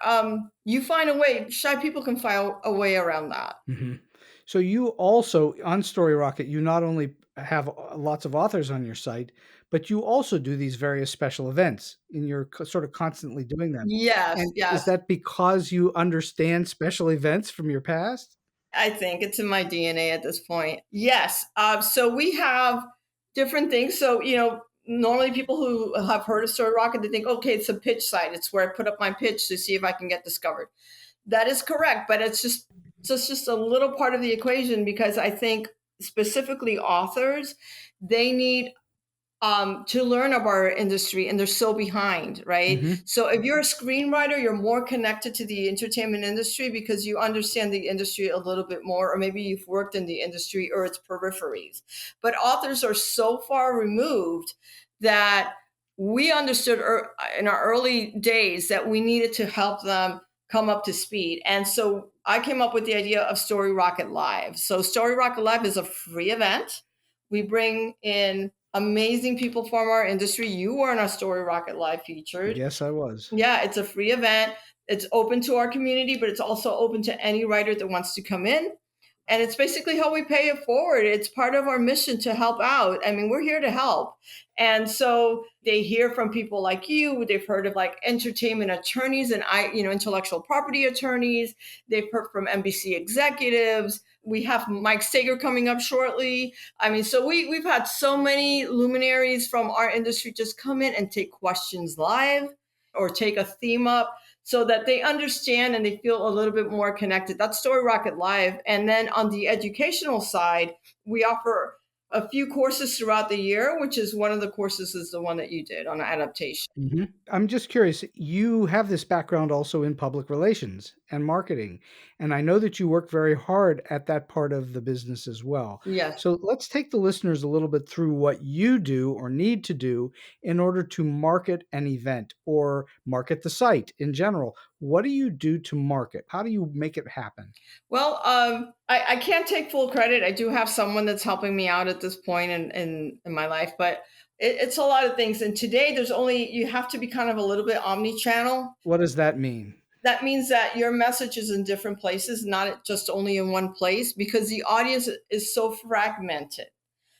you find a way, shy people can find a way around that. Mhm. So you also on StoryRocket, you not only have lots of authors on your site, but you also do these various special events, and you're sort of constantly doing them. Yes, And is yes. that because you understand special events from your past? I think it's in my DNA at this point. Yes. So we have different things. So, normally people who have heard of Story Rocket, they think, okay, it's a pitch site. It's where I put up my pitch to see if I can get discovered. That is correct, but it's just a little part of the equation because I think specifically authors, they need to learn of our industry and they're so behind, right? Mhm. So if you're a screenwriter, you're more connected to the entertainment industry because you understand the industry a little bit more, or maybe you've worked in the industry or its peripheries. But authors are so far removed that we understood in our early days that we needed to help them come up to speed. And so I came up with the idea of Story Rocket Live. So Story Rocket Live is a free event. We bring in amazing people from our industry. You were in our Story Rocket Live featured. Yes, I was. Yeah, it's a free event. It's open to our community, but it's also open to any writer that wants to come in. And it's basically how we pay it forward. It's part of our mission to help out. I mean, we're here to help. And so they hear from people like you. They've heard of like entertainment attorneys and intellectual property attorneys. They've heard from NBC executives. We have Mike Sager coming up shortly. I mean, so we've had so many luminaries from our industry just come in and take questions live or take a theme up so that they understand and they feel a little bit more connected. That's Story Rocket Live. And then on the educational side, we offer a few courses throughout the year, which is one of the courses is the one that you did on adaptation. Mhm. I'm just curious, you have this background also in public relations and marketing, and I know that you work very hard at that part of the business as well. Yes. So let's take the listeners a little bit through what you do or need to do in order to market an event or market the site in general. What do you do to market? How do you make it happen? Well, I can't take full credit. I do have someone that's helping me out at this point in my life, but it's a lot of things. And today, you have to be kind of a little bit omni-channel. What does that mean? That means that your message is in different places, not just only in one place, because the audience is so fragmented.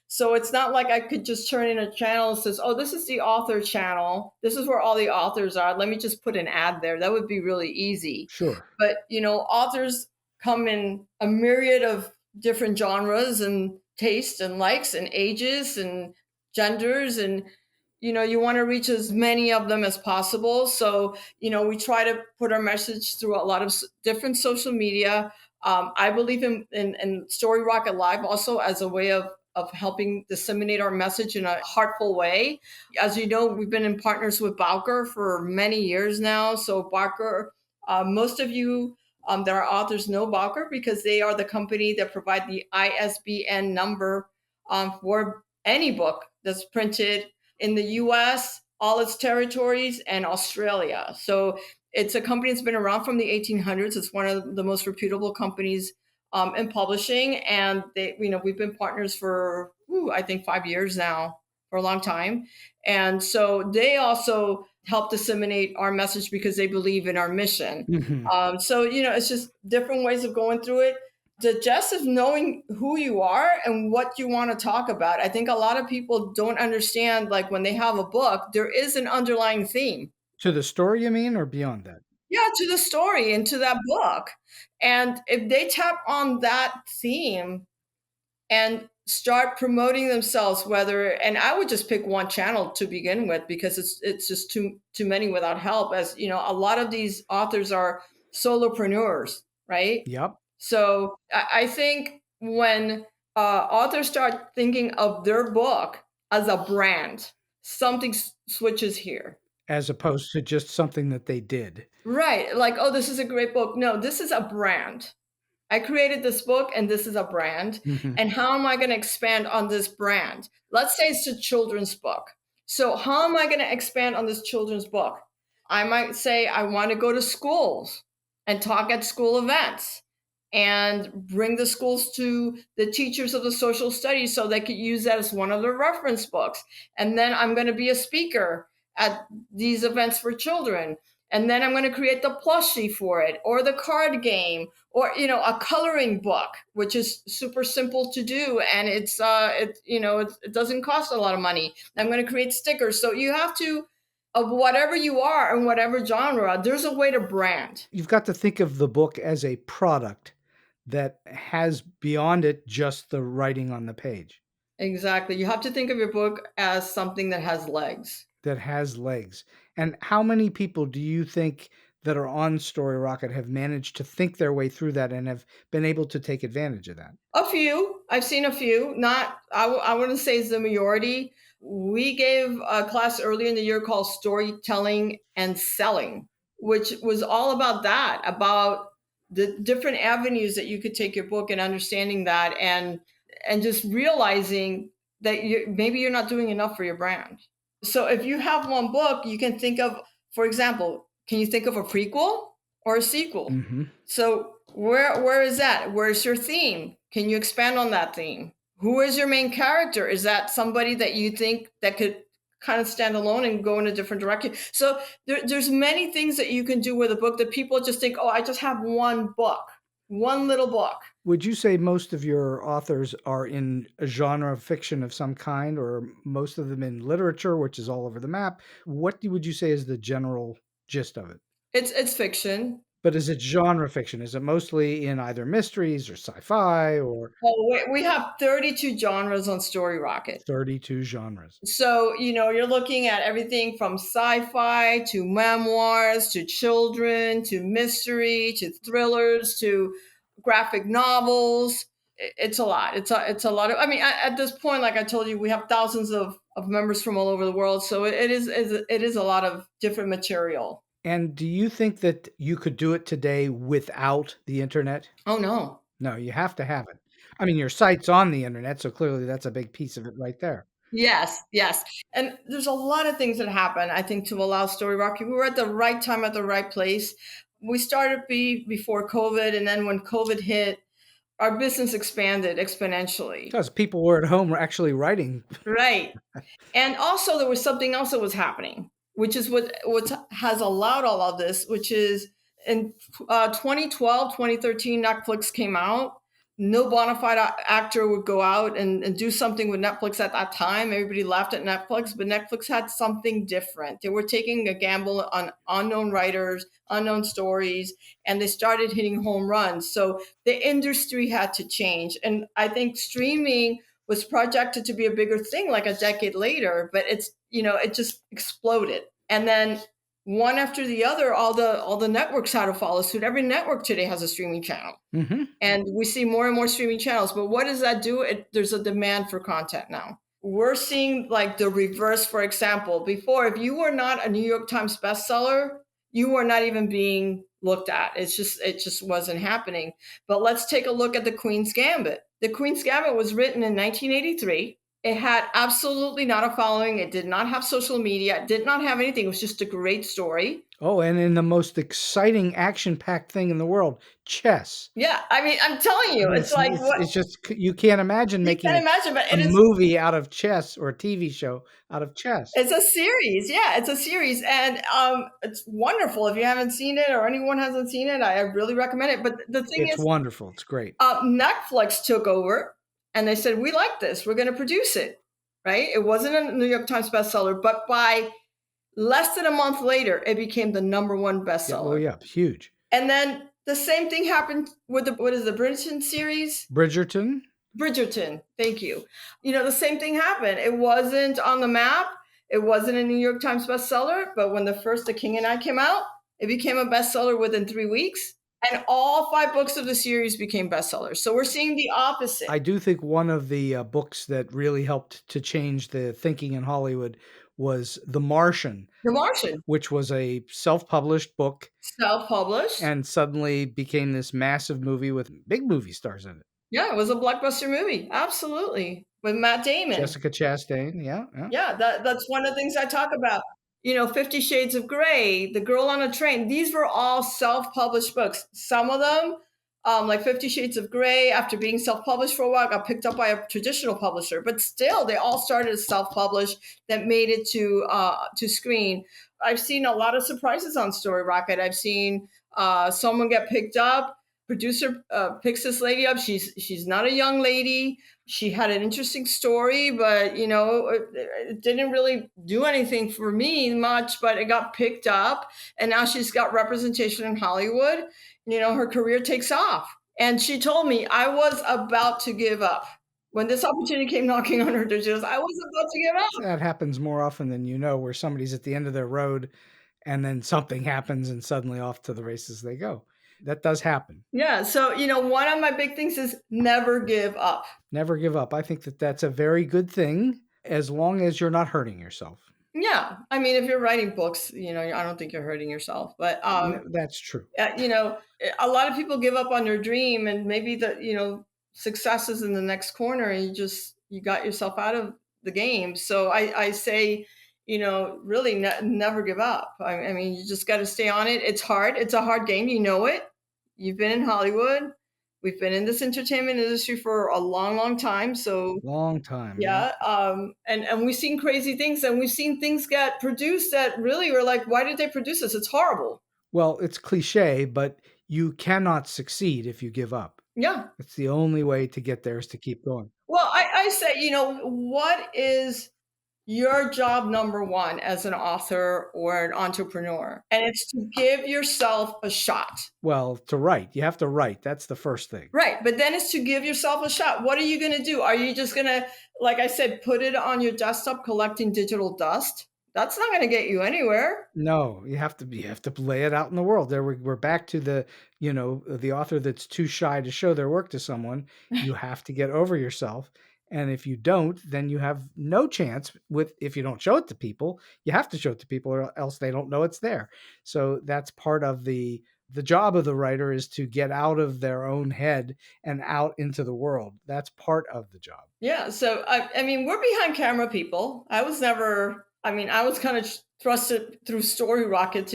So it's not like I could just turn in a channel that says, oh, this is the author channel. This is where all the authors are. Let me just put an ad there. That would be really easy. Sure. But, authors come in a myriad of different genres and tastes and likes and ages and genders. And, you want to reach as many of them as possible. So, we try to put our message through a lot of different social media. I believe in Story Rocket Live also as a way of helping disseminate our message in a heartful way. As you know, we've been in partners with Bowker for many years now. So Bowker, most of you that are authors know Bowker because they are the company that provide the ISBN number for any book that's printed in the US, all its territories, and Australia. So it's a company that's been around from the 1800s. It's one of the most reputable companies in publishing, and we've been partners for I think 5 years now, for a long time. And so they also help disseminate our message because they believe in our mission. Mhm. So it's just different ways of going through it. The gist of knowing who you are and what you want to talk about. I think a lot of people don't understand, like when they have a book, there is an underlying theme. To the story, you mean, or beyond that? Yeah, to the story and to that book. And if they tap on that theme and start promoting themselves, and I would just pick one channel to begin with because it's just too many without help. As you know, a lot of these authors are solopreneurs, right? Yep. So I think when authors start thinking of their book as a brand, something switches here. As opposed to just something that they did. Right. Like, oh, this is a great book. No, this is a brand. I created this book and this is a brand. Mhm. And how am I going to expand on this brand? Let's say it's a children's book. So, how am I going to expand on this children's book? I might say, I want to go to schools and talk at school events and bring the schools to the teachers of the social studies so they could use that as one of their reference books. And then I'm going to be a speaker at these events for children. And then I'm going to create the plushie for it, or the card game, or a coloring book, which is super simple to do, and it doesn't cost a lot of money. I'm going to create stickers. So you have to, of whatever you are in whatever genre, there's a way to brand. You've got to think of the book as a product that has beyond it just the writing on the page. Exactly. You have to think of your book as something that has legs. That has legs. And how many people do you think that are on StoryRocket have managed to think their way through that and have been able to take advantage of that? A few. I've seen a few. Not, I wouldn't say it's the majority. We gave a class earlier in the year called Storytelling and Selling, which was all about that, about the different avenues that you could take your book, and understanding that, and just realizing that maybe you're not doing enough for your brand. So if you have one book, you can think of, for example, can you think of a prequel or a sequel? Mm-hmm. So where is that? Where's your theme? Can you expand on that theme? Who is your main character? Is that somebody that you think that could kind of stand alone and go in a different direction? So there's many things that you can do with a book that people just think, oh, I just have one book, one little book. Would you say most of your authors are in a genre of fiction of some kind, or most of them in literature, which is all over the map? What would you say is the general gist of it? It's fiction. But is it genre fiction? Is it mostly in either mysteries or sci-fi or? Well, we have 32 genres on Storyrocket. 32 genres. So, you're looking at everything from sci-fi to memoirs to children to mystery to thrillers to graphic novels. It's a lot. It's a lot of, at this point, like I told you, we have thousands of members from all over the world. So it is a lot of different material. And do you think that you could do it today without the internet? Oh, no. No, you have to have it. I mean, your site's on the internet, so clearly that's a big piece of it right there. Yes, yes. And there's a lot of things that happen, I think, to allow StoryRocket. We were at the right time at the right place. We started before COVID, and then when COVID hit, our business expanded exponentially. Because people were at home actually writing. Right. And also there was something else that was happening, which is what has allowed all of this, which is in 2012, 2013, Netflix came out. No bona fide actor would go out and do something with Netflix at that time. Everybody laughed at Netflix, but Netflix had something different. They were taking a gamble on unknown writers, unknown stories, and they started hitting home runs. So the industry had to change. And I think streaming was projected to be a bigger thing like a decade later, but it just exploded. And then one after the other, all the networks had to follow suit. Every network today has a streaming channel. Mm-hmm. And we see more and more streaming channels. But what does that do? There's a demand for content now. We're seeing like the reverse, for example. Before, if you were not a New York Times bestseller, you were not even being looked at. It just wasn't happening. But let's take a look at The Queen's Gambit. The Queen's Gambit was written in 1983. It had absolutely not a following. It did not have social media. It did not have anything. It was just a great story. Oh, and in the most exciting, action-packed thing in the world, chess. Yeah, I'm telling you, it's just, you can't imagine making a movie out of chess or a TV show out of chess. It's a series. Yeah, it's a series. And it's wonderful. If you haven't seen it or anyone hasn't seen it, I really recommend it. But the thing is, it's wonderful. It's great. Netflix took over. And they said, we like this. We're going to produce it, right? It wasn't a New York Times bestseller, but by less than a month later, it became the #1 bestseller. Oh, yeah. Huge. And then the same thing happened with the Bridgerton series? Bridgerton. Thank you. The same thing happened. It wasn't on the map. It wasn't a New York Times bestseller. But when The King and I came out, it became a bestseller within 3 weeks. And all 5 books of the series became bestsellers. So we're seeing the opposite. I do think one of the books that really helped to change the thinking in Hollywood was The Martian. The Martian. Which was a self-published book. Self-published. And suddenly became this massive movie with big movie stars in it. Yeah, it was a blockbuster movie. Absolutely. With Matt Damon. Jessica Chastain. Yeah. Yeah, that's one of the things I talk about. 50 Shades of Grey, The Girl on a Train. These were all self-published books. Some of them like 50 Shades of Grey, after being self-published for a while, got picked up by a traditional publisher. But still, they all started as self-published that made it to screen. I've seen a lot of surprises on StoryRocket. I've seen someone get picked up. Producer picks this lady up. She's not a young lady. She had an interesting story, but it didn't really do anything for me much. But it got picked up, and now she's got representation in Hollywood. Her career takes off. And she told me I was about to give up. When this opportunity came knocking on her door, she goes, I was about to give up. That happens more often than you know, where somebody's at the end of their road and then something happens and suddenly off to the races they go. That does happen. Yeah. So, one of my big things is never give up. Never give up. I think that that's a very good thing as long as you're not hurting yourself. Yeah. I mean, if you're writing books, I don't think you're hurting yourself. But that's true. A lot of people give up on their dream, and maybe success is in the next corner, and you got yourself out of the game. So I say, really never give up. I mean, you just got to stay on it. It's hard. It's a hard game. You know it. You've been in Hollywood. We've been in this entertainment industry for a long, long time. So long time. Yeah. And we've seen crazy things, and we've seen things get produced that really were like, why did they produce this? It's horrible. Well, it's cliche, but you cannot succeed if you give up. Yeah. It's the only way to get there is to keep going. Well, I say, what is your job number one as an author or an entrepreneur? And it's to give yourself a shot. Well, to write, you have to write. That's the first thing. Right. But then it's to give yourself a shot. What are you going to do? Are you just going to, like I said, put it on your desktop collecting digital dust? That's not going to get you anywhere. No, you have to lay it out in the world. There we're back to the author that's too shy to show their work to someone. You have to get over yourself. And if you don't, then you have no chance if you don't show it to people. You have to show it to people or else they don't know it's there. So that's part of the job of the writer, is to get out of their own head and out into the world. That's part of the job. Yeah. So, I mean, we're behind camera people. I was kind of thrusted through StoryRocket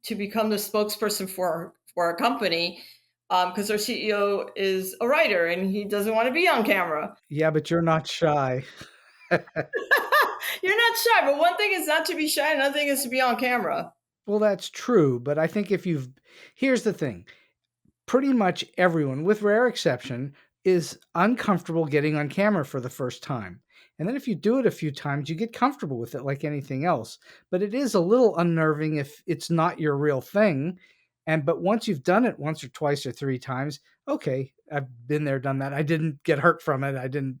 to become the spokesperson for our company, because our CEO is a writer and he doesn't want to be on camera. Yeah, but you're not shy. You're not shy, but one thing is not to be shy, another thing is to be on camera. Well, that's true, but I think here's the thing. Pretty much everyone, with rare exception, is uncomfortable getting on camera for the first time. And then if you do it a few times, you get comfortable with it like anything else. But it is a little unnerving if it's not your real thing. But once you've done it once or twice or three times, okay, I've been there, done that. I didn't get hurt from it. I didn't,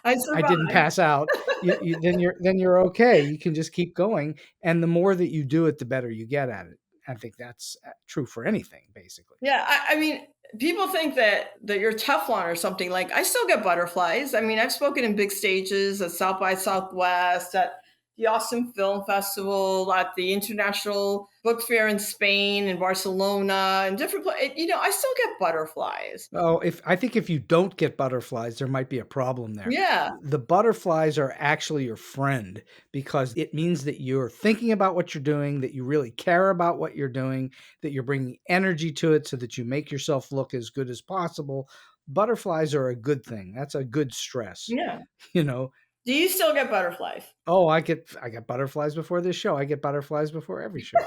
I didn't pass out. Then you're okay. You can just keep going. And the more that you do it, the better you get at it. I think that's true for anything, basically. Yeah. I mean, people think that you're Teflon or something. Like, I still get butterflies. I mean, I've spoken in big stages at South by Southwest, at the Austin Film Festival, at the International Book Fair in Spain and Barcelona and different places. I still get butterflies. Oh, I think if you don't get butterflies, there might be a problem there. Yeah. The butterflies are actually your friend, because it means that you're thinking about what you're doing, that you really care about what you're doing, that you're bringing energy to it so that you make yourself look as good as possible. Butterflies are a good thing. That's a good stress. Yeah. Do you still get butterflies? Oh, I get butterflies before this show. I get butterflies before every show.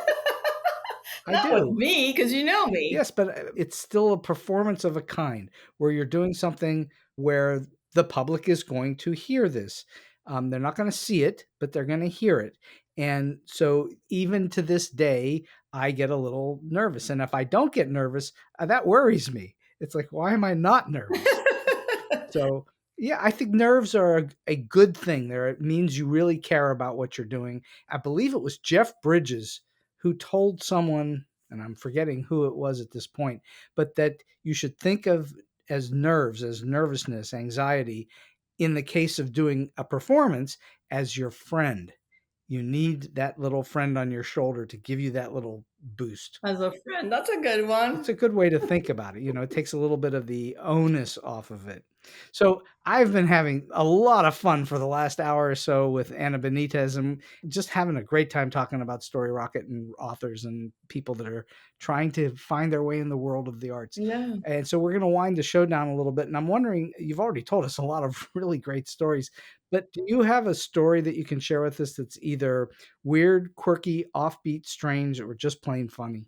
Not with me, because you know me. Yes, but it's still a performance of a kind where you're doing something where the public is going to hear this. They're not going to see it, but they're going to hear it. And so even to this day, I get a little nervous. And if I don't get nervous, that worries me. It's like, why am I not nervous? So yeah, I think nerves are a good thing there. It means you really care about what you're doing. I believe it was Jeff Bridges who told someone, and I'm forgetting who it was at this point, but that you should think of as nerves, as nervousness, anxiety, in the case of doing a performance, as your friend. You need that little friend on your shoulder to give you that little boost. As a friend, that's a good one. It's a good way to think about it. It takes a little bit of the onus off of it. So I've been having a lot of fun for the last hour or so with Anna Benitez and just having a great time talking about Storyrocket and authors and people that are trying to find their way in the world of the arts. Yeah. And so we're going to wind the show down a little bit. And I'm wondering, you've already told us a lot of really great stories, but do you have a story that you can share with us that's either weird, quirky, offbeat, strange, or just plain funny?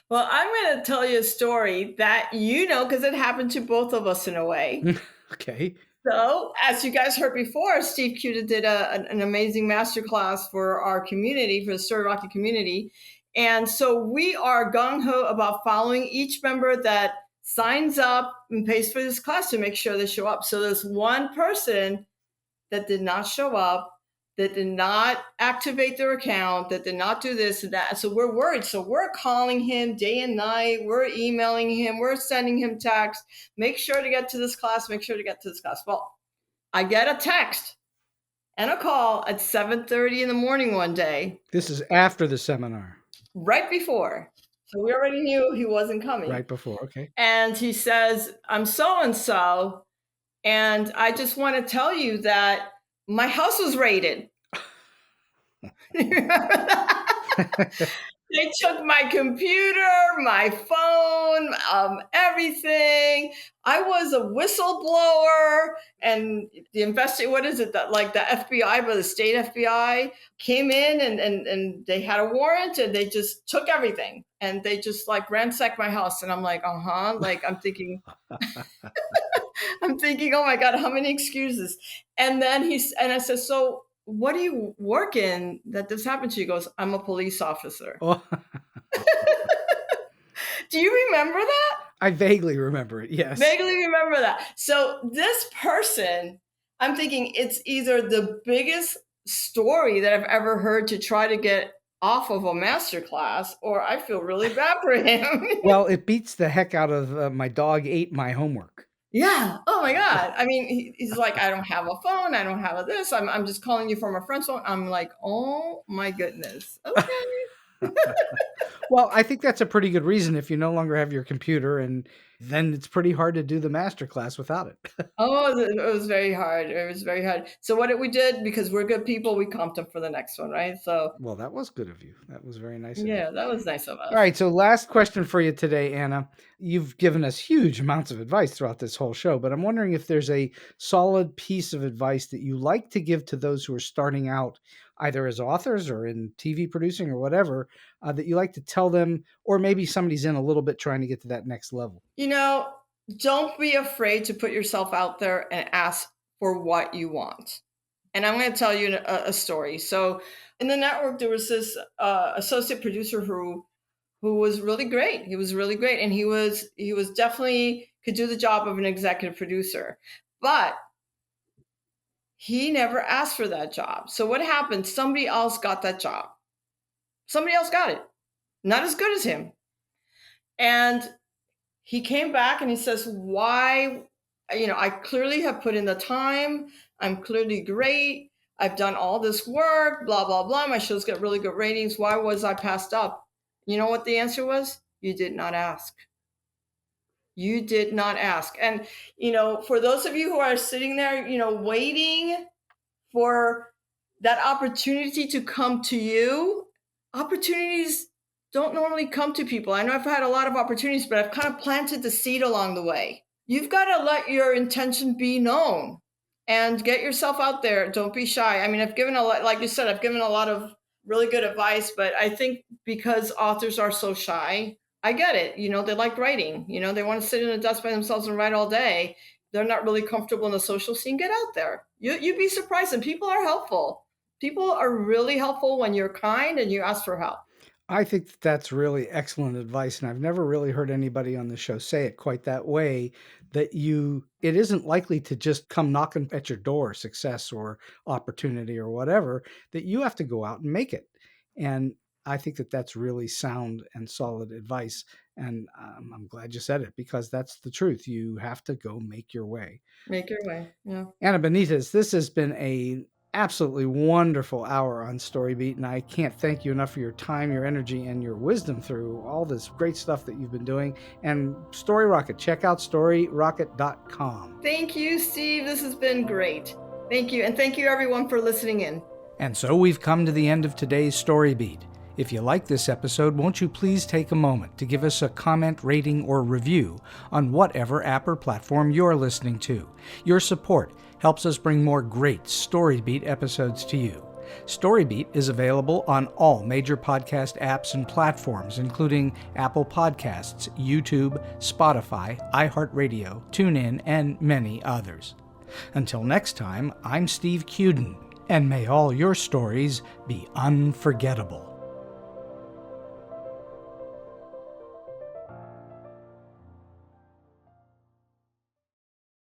Well, I'm going to tell you a story that you know because it happened to both of us in a way. Okay. So, as you guys heard before, Steve Cuden did an amazing masterclass for our community, for the Storyrocket community. And so we are gung ho about following each member that signs up and pays for this class to make sure they show up. So there's one person that did not show up, that did not activate their account, that did not do this and that. So we're worried. So we're calling him day and night. We're emailing him. We're sending him texts. Make sure to get to this class. Make sure to get to this class. Well, I get a text and a call at 7:30 in the morning one day. This is after the seminar. Right before. So we already knew he wasn't coming. Right before. Okay. And he says, I'm so-and-so. And I just want to tell you that my house was raided. They took my computer, my phone, everything. I was a whistleblower, and the what is it that like the FBI, but the state FBI came in and they had a warrant and they just took everything and they just like ransacked my house. And I'm like, like I'm thinking, oh my God, how many excuses? And then I said, so what do you work in that this happened to you? He goes, I'm a police officer. Oh. Do you remember that? I vaguely remember it, yes. Vaguely remember that. So this person, I'm thinking it's either the biggest story that I've ever heard to try to get off of a masterclass, or I feel really bad for him. Well, it beats the heck out of my dog ate my homework. Yeah. Oh my God. I mean, he's like, I don't have a phone. I don't have this. I'm just calling you from a friend's phone. I'm like, oh my goodness. Okay. Well, I think that's a pretty good reason if you no longer have your computer, and then it's pretty hard to do the masterclass without it. Oh, it was very hard. It was very hard. So what we did, because we're good people, we comped them for the next one, right? So Well, that was good of you. That was very nice of you. yeah, that was nice of us. All right, so last question for you today, Anna. You've given us huge amounts of advice throughout this whole show, but I'm wondering if there's a solid piece of advice that you like to give to those who are starting out, either as authors or in TV producing or whatever, that you like to tell them, or maybe somebody's in a little bit trying to get to that next level. You know, don't be afraid to put yourself out there and ask for what you want. And I'm going to tell you a story. So in the network, there was this associate producer who was really great. He was really great. And he was definitely could do the job of an executive producer, but he never asked for that job. So what happened? Somebody else got that job. Somebody else got it. Not as good as him. And he came back and he says, why? I clearly have put in the time. I'm clearly great. I've done all this work, blah, blah, blah. My shows get really good ratings. Why was I passed up? You know what the answer was? You did not ask. You did not ask. And, for those of you who are sitting there, waiting for that opportunity to come to you, opportunities don't normally come to people. I know I've had a lot of opportunities, but I've kind of planted the seed along the way. You've got to let your intention be known and get yourself out there. Don't be shy. I mean, I've given a lot, like you said, I've given a lot of really good advice, but I think because authors are so shy, I get it. They like writing. They want to sit in a desk by themselves and write all day. They're not really comfortable in the social scene. Get out there. You'd be surprised. And people are helpful. People are really helpful when you're kind and you ask for help. I think that's really excellent advice. And I've never really heard anybody on the show say it quite that way, that it isn't likely to just come knocking at your door, success or opportunity or whatever, that you have to go out and make it. And I think that that's really sound and solid advice. And I'm glad you said it, because that's the truth. You have to go make your way. Make your way. Yeah. Anna Benitez, this has been an absolutely wonderful hour on StoryBeat, and I can't thank you enough for your time, your energy, and your wisdom through all this great stuff that you've been doing. And Storyrocket, check out StoryRocket.com. Thank you, Steve. This has been great. Thank you, and thank you everyone for listening in. And so we've come to the end of today's StoryBeat. If you like this episode, won't you please take a moment to give us a comment, rating, or review on whatever app or platform you're listening to. Your support helps us bring more great StoryBeat episodes to you. StoryBeat is available on all major podcast apps and platforms, including Apple Podcasts, YouTube, Spotify, iHeartRadio, TuneIn, and many others. Until next time, I'm Steve Cuden, and may all your stories be unforgettable.